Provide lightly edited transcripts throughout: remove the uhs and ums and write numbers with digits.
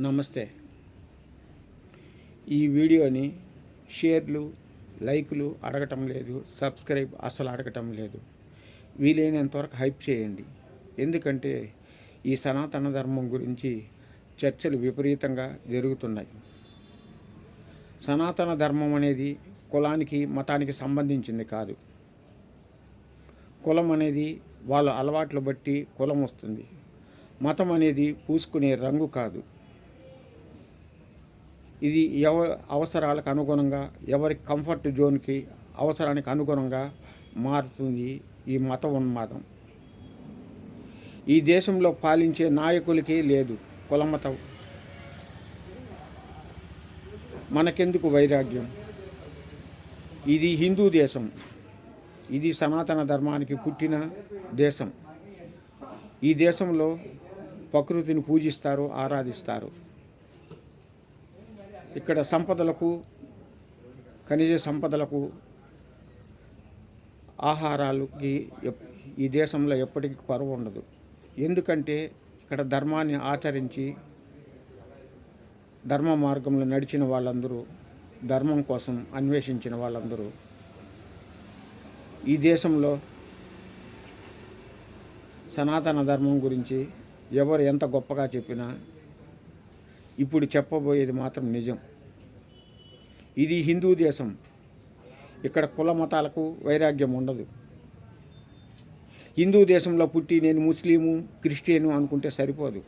నమస్తే. ఈ వీడియోని షేర్లు, లైకులు అడగటం లేదు, సబ్స్క్రైబ్ అసలు అడగటం లేదు. వీలైనంతవరకు హైప్ చేయండి. ఎందుకంటే ఈ సనాతన ధర్మం గురించి చర్చలు విపరీతంగా జరుగుతున్నాయి. సనాతన ధర్మం అనేది కులానికి, మతానికి సంబంధించింది కాదు. కులం అనేది వాళ్ళ అలవాట్లు బట్టి కులం వస్తుంది. మతం అనేది పూసుకునే రంగు కాదు. ఇది అవసరాలకు అనుగుణంగా, ఎవరి కంఫర్ట్ జోన్కి అవసరానికి అనుగుణంగా మారుతుంది ఈ మత ఉన్మాదం. ఈ దేశంలో పాలించే నాయకులకి లేదు కులమతం. మనకెందుకు వైరాగ్యం? ఇది హిందూ దేశం. ఇది సనాతన ధర్మానికి పుట్టిన దేశం. ఈ దేశంలో ప్రకృతిని పూజిస్తారు, ఆరాధిస్తారు. ఇక్కడ సంపదలకు, ఖనిజ సంపదలకు, ఆహారాలకి ఈ దేశంలో ఎప్పటికీ కొరవ ఉండదు. ఎందుకంటే ఇక్కడ ధర్మాన్ని ఆచరించి ధర్మ మార్గంలో నడిచిన వాళ్ళందరూ, ధర్మం కోసం అన్వేషించిన వాళ్ళందరూ ఈ దేశంలో సనాతన ధర్మం గురించి ఎవరు ఎంత గొప్పగా చెప్పినా ఇప్పుడు చెప్పబోయేది మాత్రం నిజం. ఇది హిందూ దేశం. ఇక్కడ కుల మతాలకు వైరాగ్యం ఉండదు. హిందూ దేశంలో పుట్టి నేను ముస్లిము, క్రిస్టియను అనుకుంటే సరిపోదు.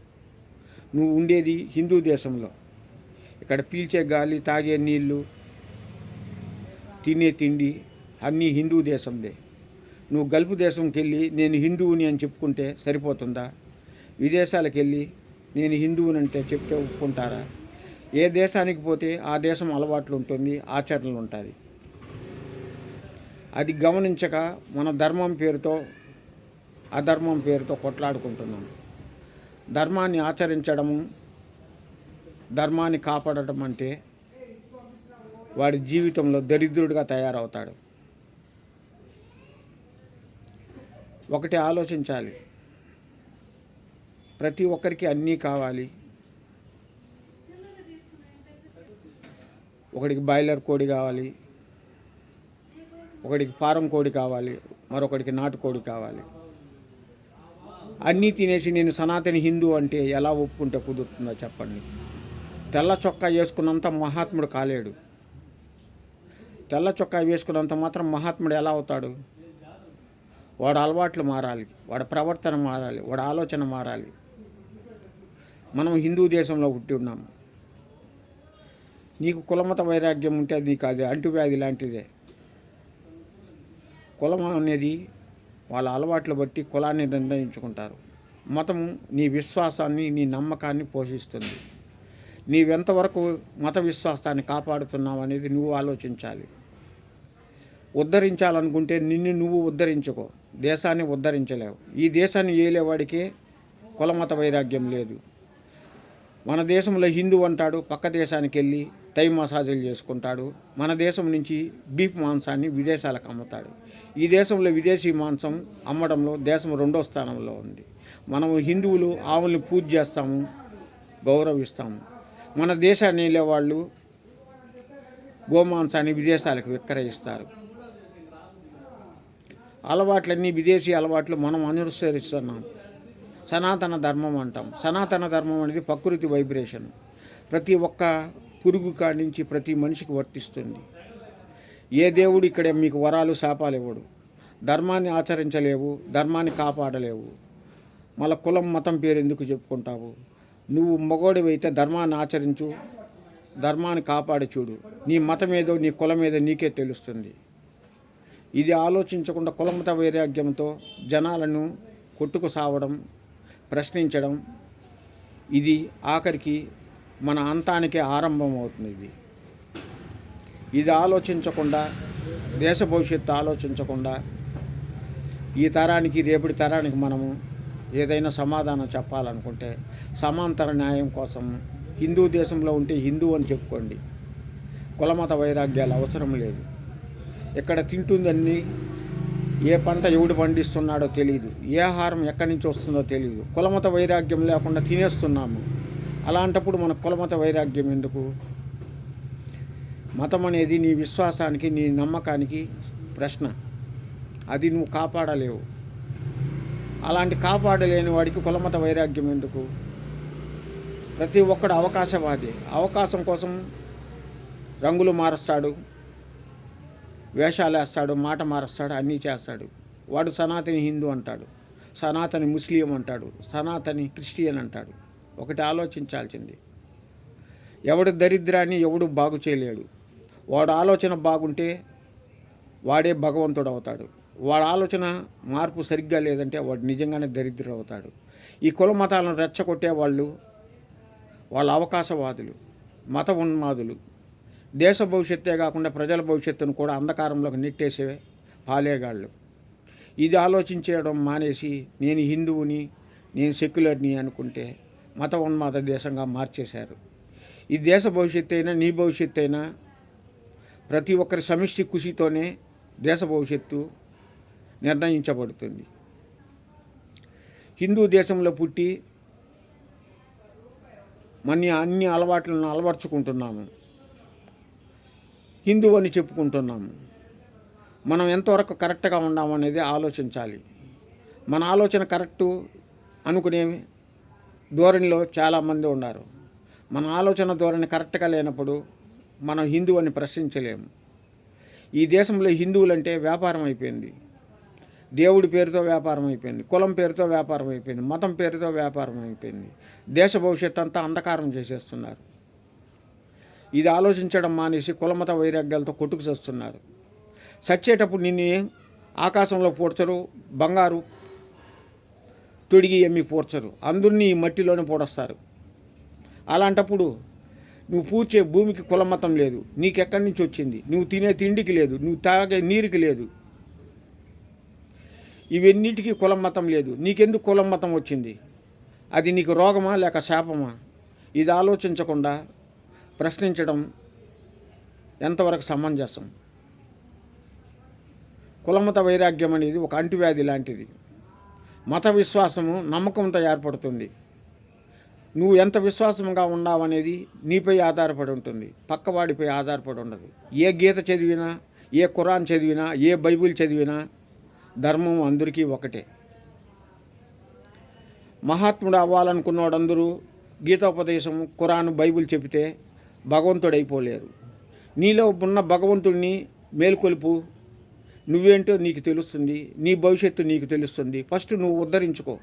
నువ్వు ఉండేది హిందూ దేశంలో. ఇక్కడ పీల్చే గాలి, తాగే నీళ్ళు, తినే తిండి అన్నీ హిందూ దేశందే. నువ్వు గల్ఫ్ దేశంకి వెళ్ళి నేను హిందువుని అని చెప్పుకుంటే సరిపోతుందా? విదేశాలకు వెళ్ళి నేను హిందువునంటే చెప్తే ఒప్పుకుంటారా? ఏ దేశానికి పోతే ఆ దేశం అలవాట్లు ఉంటుంది, ఆచరణలు ఉంటుంది. అది గమనించక మన ధర్మం పేరుతో అధర్మం పేరుతో కొట్లాడుకుంటున్నాం. ధర్మాన్ని ఆచరించడము, ధర్మాన్ని కాపాడటం అంటే వాడి జీవితంలో దరిద్రుడిగా తయారవుతాడు. ఒకటి ఆలోచించాలి, ప్రతి ఒక్కరికి అన్నీ కావాలి. ఒకడికి బాయిలర్ కోడి కావాలి, ఒకడికి ఫారం కోడి కావాలి, మరొకడికి నాటుకోడి కావాలి. అన్నీ తినేసి నేను సనాతని హిందూ అంటే ఎలా ఒప్పుకుంటే కుదురుతుందో చెప్పండి. తెల్ల చొక్కా వేసుకున్నంత మహాత్ముడు కాలేడు. తెల్ల చొక్కా వేసుకున్నంత మాత్రం మహాత్ముడు ఎలా అవుతాడు? వాడు అలవాట్లు మారాలి, వాడి ప్రవర్తన మారాలి, వాడి ఆలోచన మారాలి. మనం హిందూ దేశంలో పుట్టి ఉన్నాము. నీకు కులమత వైరాగ్యం ఉంటే నీకు అది అంటువ్యాధి లాంటిదే. కులం అనేది వాళ్ళ అలవాట్లు బట్టి కులాన్ని నిర్ణయించుకుంటారు. మతము నీ విశ్వాసాన్ని, నీ నమ్మకాన్ని పోషిస్తుంది. నీవెంతవరకు మత విశ్వాసాన్ని కాపాడుతున్నావు అనేది నువ్వు ఆలోచించాలి. ఉద్ధరించాలనుకుంటే నిన్ను నువ్వు ఉద్ధరించుకో, దేశాన్ని ఉద్ధరించలేవు. ఈ దేశాన్ని ఏలేవాడికే కులమత వైరాగ్యం లేదు. మన దేశంలో హిందూ అంటాడు, పక్క దేశానికి వెళ్ళి తై మసాజులు చేసుకుంటాడు. మన దేశం నుంచి బీఫ్ మాంసాన్ని విదేశాలకు అమ్ముతాడు. ఈ దేశంలో విదేశీ మాంసం అమ్మడంలో దేశం 2వ స్థానంలో ఉంది. మనము హిందువులు ఆవుల్ని పూజ చేస్తాము, గౌరవిస్తాము. మన దేశాన్ని వెళ్ళేవాళ్ళు గోమాంసాన్ని విదేశాలకు విక్రయిస్తారు. అలవాట్లన్నీ విదేశీ అలవాట్లు మనం అనుసరిస్తున్నాం. సనాతన ధర్మం అంటాం. సనాతన ధర్మం అనేది ప్రకృతి వైబ్రేషన్. ప్రతి ఒక్క పురుగు కాడి నుంచి ప్రతి మనిషికి వర్తిస్తుంది. ఏ దేవుడు ఇక్కడ మీకు వరాలు, శాపాలు ఇవ్వడు. ధర్మాన్ని ఆచరించలేవు, ధర్మాన్ని కాపాడలేవు. మళ్ళీ కులం, మతం పేరు ఎందుకు చెప్పుకుంటావు? నువ్వు మగోడివైతే ధర్మాన్ని ఆచరించు, ధర్మాన్ని కాపాడి చూడు. నీ మతం ఏదో, నీ కులం ఏదో నీకే తెలుస్తుంది. ఇది ఆలోచించకుండా కులమత వైరాగ్యంతో జనాలను కొట్టుకు సావడం, ప్రశ్నించడం, ఇది ఆఖరికి మన అంతానికే ఆరంభం అవుతుంది. ఇది ఆలోచించకుండా, దేశ భవిష్యత్తు ఆలోచించకుండా ఈ తరానికి, రేపటి తరానికి మనము ఏదైనా సమాధానం చెప్పాలనుకుంటే సమాంతర న్యాయం కోసం హిందూ దేశంలో ఉంటే హిందూ అని చెప్పుకోండి. కులమత వైరాగ్యాలు అవసరం లేదు. ఇక్కడ తింటుందన్నీ ఏ పంట ఎవడు పండిస్తున్నాడో తెలియదు, ఏ ఆహారం ఎక్కడి నుంచి వస్తుందో తెలియదు. కులమత వైరాగ్యం లేకుండా తినేస్తున్నాము. అలాంటప్పుడు మన కులమత వైరాగ్యం ఎందుకు? మతం అనేది నీ విశ్వాసానికి, నీ నమ్మకానికి ప్రశ్న. అది నువ్వు కాపాడలేవు. అలాంటి కాపాడలేని వాడికి కులమత వైరాగ్యం ఎందుకు? ప్రతి ఒక్కడు అవకాశవాది. అవకాశం కోసం రంగులు మారుస్తాడు, వేషాలు వేస్తాడు, మాట మారుస్తాడు, అన్నీ చేస్తాడు. వాడు సనాతని హిందూ అంటాడు, సనాతని ముస్లిం అంటాడు, సనాతని క్రిస్టియన్ అంటాడు. ఒకటి ఆలోచించాల్సింది, ఎవడు దరిద్రాన్ని ఎవడు బాగు చేయలేడు. వాడు ఆలోచన బాగుంటే వాడే భగవంతుడు అవుతాడు. వాడు ఆలోచన మార్పు సరిగ్గా లేదంటే వాడు నిజంగానే దరిద్రుడు అవుతాడు. ఈ కుల మతాలను రెచ్చగొట్టే వాళ్ళ అవకాశవాదులు, మత ఉన్మాదులు. దేశ భవిష్యత్తే కాకుండా ప్రజల భవిష్యత్తును కూడా అంధకారంలోకి నెట్టేసే పాలేగాళ్ళు. ఇది ఆలోచించడం మానేసి నేను హిందువుని, నేను సెక్యులర్ని అనుకుంటే మత ఉన్మాద దేశంగా మార్చేశారు. ఈ దేశ భవిష్యత్తు అయినా, నీ భవిష్యత్తు అయినా ప్రతి ఒక్కరి సమిష్టి కృషితోనే దేశ భవిష్యత్తు నిర్ణయించబడుతుంది. హిందూ దేశంలో పుట్టి అన్ని అలవాట్లను అలవర్చుకుంటున్నాము, హిందూ అని చెప్పుకుంటున్నాము. మనం ఎంతవరకు కరెక్ట్గా ఉన్నామనేది ఆలోచించాలి. మన ఆలోచన కరెక్టు అనుకునే ధోరణిలో చాలామంది ఉన్నారు. మన ఆలోచన ధోరణి కరెక్ట్గా లేనప్పుడు మనం హిందూ అని ప్రశ్నించలేము. ఈ దేశంలో హిందువులంటే వ్యాపారం అయిపోయింది. దేవుడి పేరుతో వ్యాపారం అయిపోయింది, కులం పేరుతో వ్యాపారం అయిపోయింది, మతం పేరుతో వ్యాపారం అయిపోయింది. దేశ భవిష్యత్తు అంతా అంధకారం చేసేస్తున్నారు. ఇది ఆలోచించడం మానేసి కులమత వైరాగ్యాలతో కొట్టుకు చేస్తున్నారు. చచ్చేటప్పుడు నిన్ను ఆకాశంలో పూడ్చరు, బంగారు తొడిగి ఎమ్మి పూడ్చరు, అందరినీ ఈ మట్టిలోనే పూడస్తారు. అలాంటప్పుడు నువ్వు పూడ్చే భూమికి కులమతం లేదు, నీకెక్కడి నుంచి వచ్చింది? నువ్వు తినే తిండికి లేదు, నువ్వు తాగే నీరుకి లేదు, ఇవన్నిటికీ కులం మతం లేదు. నీకెందుకు కులం మతం వచ్చింది? అది నీకు రోగమా లేక శాపమా? ఇది ఆలోచించకుండా ప్రశ్నించడం ఎంతవరకు సమంజసం? కులమత వైరాగ్యం అనేది ఒక అంటువ్యాధి లాంటిది. మత విశ్వాసము నమ్మకంతో ఏర్పడుతుంది. నువ్వు ఎంత విశ్వాసంగా ఉన్నావనేది నీపై ఆధారపడి ఉంటుంది, పక్కవాడిపై ఆధారపడి ఉండదు. ఏ గీత చదివినా, ఏ ఖురాన్ చదివినా, ఏ బైబిల్ చదివినా ధర్మం అందరికీ ఒకటే. మహాత్ముడు అవ్వాలనుకున్నవాడందరూ గీతోపదేశం, ఖురాన్, బైబిల్ చెబితే భగవంతుడైపోలేరు. నీలో ఉన్న భగవంతుడిని మేల్కొలుపు. నువ్వేంటో నీకు తెలుస్తుంది, నీ భవిష్యత్తు నీకు తెలుస్తుంది. ఫస్ట్ నువ్వు ఉద్ధరించుకో,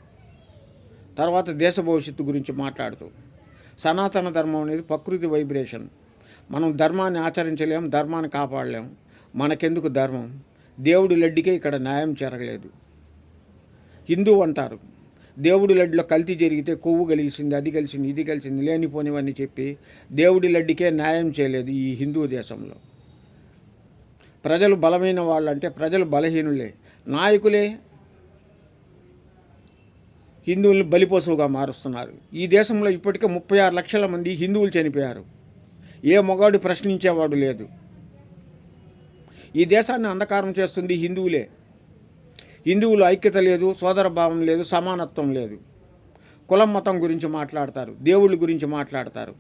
తర్వాత దేశ భవిష్యత్తు గురించి మాట్లాడుతూ. సనాతన ధర్మం అనేది ప్రకృతి వైబ్రేషన్. మనం ధర్మాన్ని ఆచరించలేం, ధర్మాన్ని కాపాడలేం. మనకెందుకు ధర్మం? దేవుడి లడ్డికే ఇక్కడ న్యాయం జరగలేదు. హిందూ అంటారు, దేవుడి లడ్డులో కల్తీ జరిగితే కొవ్వు కలిసింది, అది కలిసింది, ఇది కలిసింది, లేనిపోనివన్నీ చెప్పి దేవుడి లడ్డికే న్యాయం చేయలేదు ఈ హిందూ దేశంలో. ప్రజలు బలమైన వాళ్ళంటే ప్రజలు బలహీనులే. నాయకులే హిందువుల్ని బలిపశువుగా మారుస్తున్నారు. ఈ దేశంలో ఇప్పటికే 36 లక్షల మంది హిందువులు చనిపోయారు. ఏ మొగాడు ప్రశ్నించేవాడు లేదు. ఈ దేశాన్ని అంధకారం చేస్తుంది హిందువులే. హిందువులు ఐక్యత లేదు, సోదరభావం లేదు, సమానత్వం లేదు. కులం మతం గురించి మాట్లాడతారు, దేవుళ్ళ గురించి మాట్లాడతారు.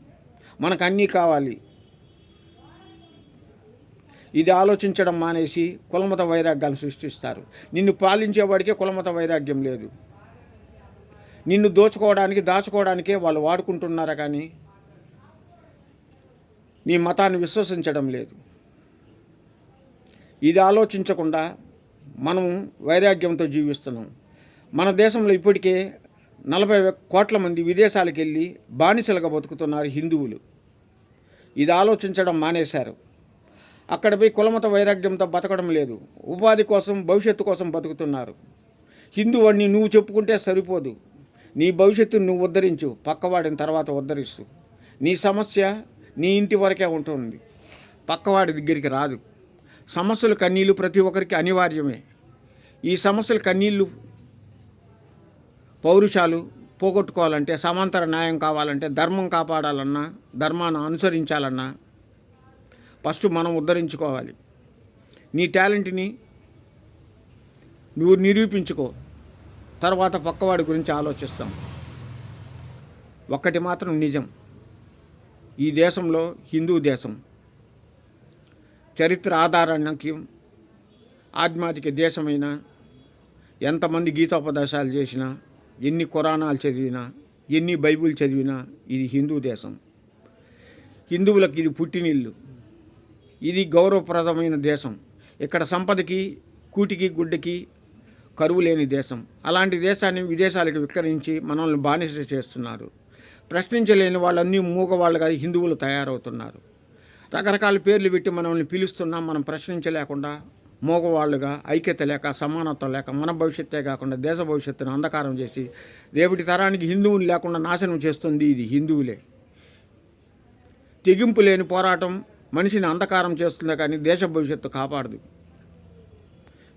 మనకు అన్నీ కావాలి. ఇది ఆలోచించడం మానేసి కులమత వైరాగ్యాన్ని సృష్టిస్తారు. నిన్ను పాలించేవాడికే కులమత వైరాగ్యం లేదు. నిన్ను దాచుకోవడానికే వాళ్ళు వాడుకుంటున్నారా కానీ నీ మతాన్ని విశ్వసించడం లేదు. ఇది ఆలోచించకుండా మనం వైరాగ్యంతో జీవిస్తున్నాం. మన దేశంలో ఇప్పటికే 40 కోట్ల మంది విదేశాలకు వెళ్ళి బానిసలుగా బతుకుతున్నారు హిందువులు. ఇది ఆలోచించడం మానేశారు. అక్కడ పోయి కులమత వైరాగ్యంతో బతకడం లేదు. ఉపాధి కోసం, భవిష్యత్తు కోసం బతుకుతున్నారు. హిందూ వాడిని నువ్వు చెప్పుకుంటే సరిపోదు. నీ భవిష్యత్తును నువ్వు ఉద్ధరించు, పక్కవాడిని తర్వాత ఉద్ధరిస్తూ. నీ సమస్య నీ ఇంటి వరకే ఉంటుంది, పక్కవాడి దగ్గరికి రాదు. సమస్యలు కన్నీళ్ళు ప్రతి ఒక్కరికి అనివార్యమే. ఈ సమస్యలు కన్నీళ్ళు పౌరుషాలు పోగొట్టుకోవాలంటే, సమాంతర న్యాయం కావాలంటే, ధర్మం కాపాడాలన్నా, ధర్మాన్ని అనుసరించాలన్నా ఫస్ట్ మనం ఉద్ధరించుకోవాలి. నీ టాలెంట్ని నువ్వు నిరూపించుకో, తర్వాత పక్కవాడి గురించి ఆలోచిస్తాం. ఒక్కటి మాత్రం నిజం, ఈ దేశంలో హిందూ దేశం చరిత్ర ఆధారానికి ఆధ్యాత్మిక దేశమైన ఎంతమంది గీతోపదేశాలు చేసినా, ఎన్ని ఖురానాలు చదివినా, ఎన్ని బైబిల్ చదివినా ఇది హిందూ దేశం. హిందువులకు ఇది పుట్టినిల్లు. ఇది గౌరవప్రదమైన దేశం. ఇక్కడ సంపదకి, కూటికి, గుడ్డకి కరువు లేని దేశం. అలాంటి దేశాన్ని విదేశాలకు విస్తరించి మనల్ని బానిస చేస్తున్నారు. ప్రశ్నించలేని వాళ్ళన్నీ మూగవాళ్ళుగా హిందువులు తయారవుతున్నారు. రకరకాల పేర్లు పెట్టి మనల్ని పిలుస్తున్నాం. మనం ప్రశ్నించలేకుండా మూగవాళ్ళుగా, ఐక్యత లేక, సమానత్వం లేక, మన భవిష్యత్తే కాకుండా దేశ భవిష్యత్తును అంధకారం చేసి రేపటి తరానికి హిందువులు లేకుండా నాశనం చేస్తుంది ఇది హిందువులే. తెగింపు లేని పోరాటం మనిషిని అంధకారం చేస్తుందే కానీ దేశ భవిష్యత్తు కాపాడదు.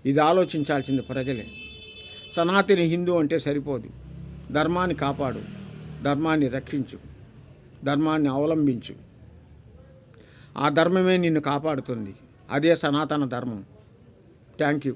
ఇది ఆలోచించాల్సింది ప్రజలే. సనాతని హిందూ అంటే సరిపోదు. ధర్మాన్ని కాపాడు, ధర్మాన్ని రక్షించు, ధర్మాన్ని అవలంబించు. ఆ ధర్మమే నిన్ను కాపాడుతుంది. అదే సనాతన ధర్మం. Thank you.